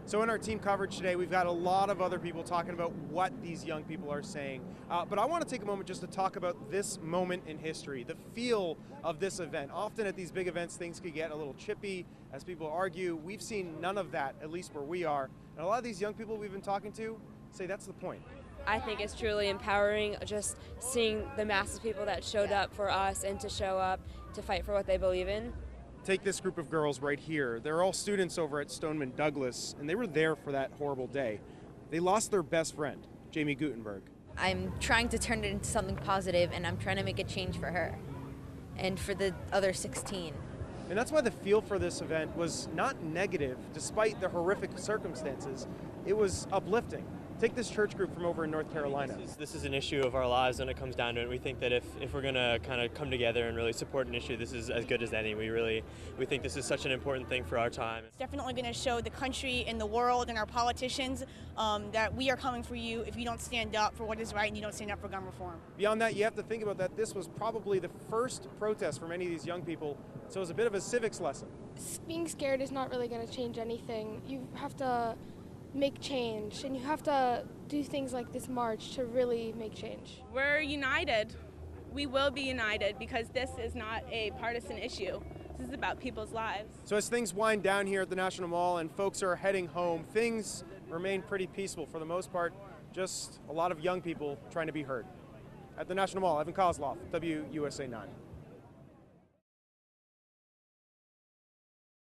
So in our team coverage today, we've got a lot of other people talking about what these young people are saying. But I want to take a moment just to talk about this moment in history, the feel of this event. Often at these big events, things could get a little chippy as people argue. We've seen none of that, at least where we are. And a lot of these young people we've been talking to say that's the point. I think it's truly empowering just seeing the massive people that showed up for us and to show up to fight for what they believe in. Take this group of girls right here. They're all students over at Stoneman Douglas, and they were there for that horrible day. They lost their best friend, Jamie Gutenberg. I'm trying to turn it into something positive, and I'm trying to make a change for her and for the other 16. And that's why the feel for this event was not negative, despite the horrific circumstances. It was uplifting. Take this church group from over in North Carolina. This is an issue of our lives when it comes down to it. We think that if we're going to kind of come together and really support an issue, this is as good as any. We think this is such an important thing for our time. It's definitely going to show the country and the world and our politicians that we are coming for you if you don't stand up for what is right and you don't stand up for gun reform. Beyond that, you have to think about that this was probably the first protest for many of these young people, so it was a bit of a civics lesson. Being scared is not really going to change anything. You have to make change, and you have to do things like this march to really make change. We're united. We will be united because this is not a partisan issue. This is about people's lives. So as things wind down here at the National Mall and folks are heading home, things remain pretty peaceful for the most part. Just a lot of young people trying to be heard. At the National Mall, Koslof, WUSA 9.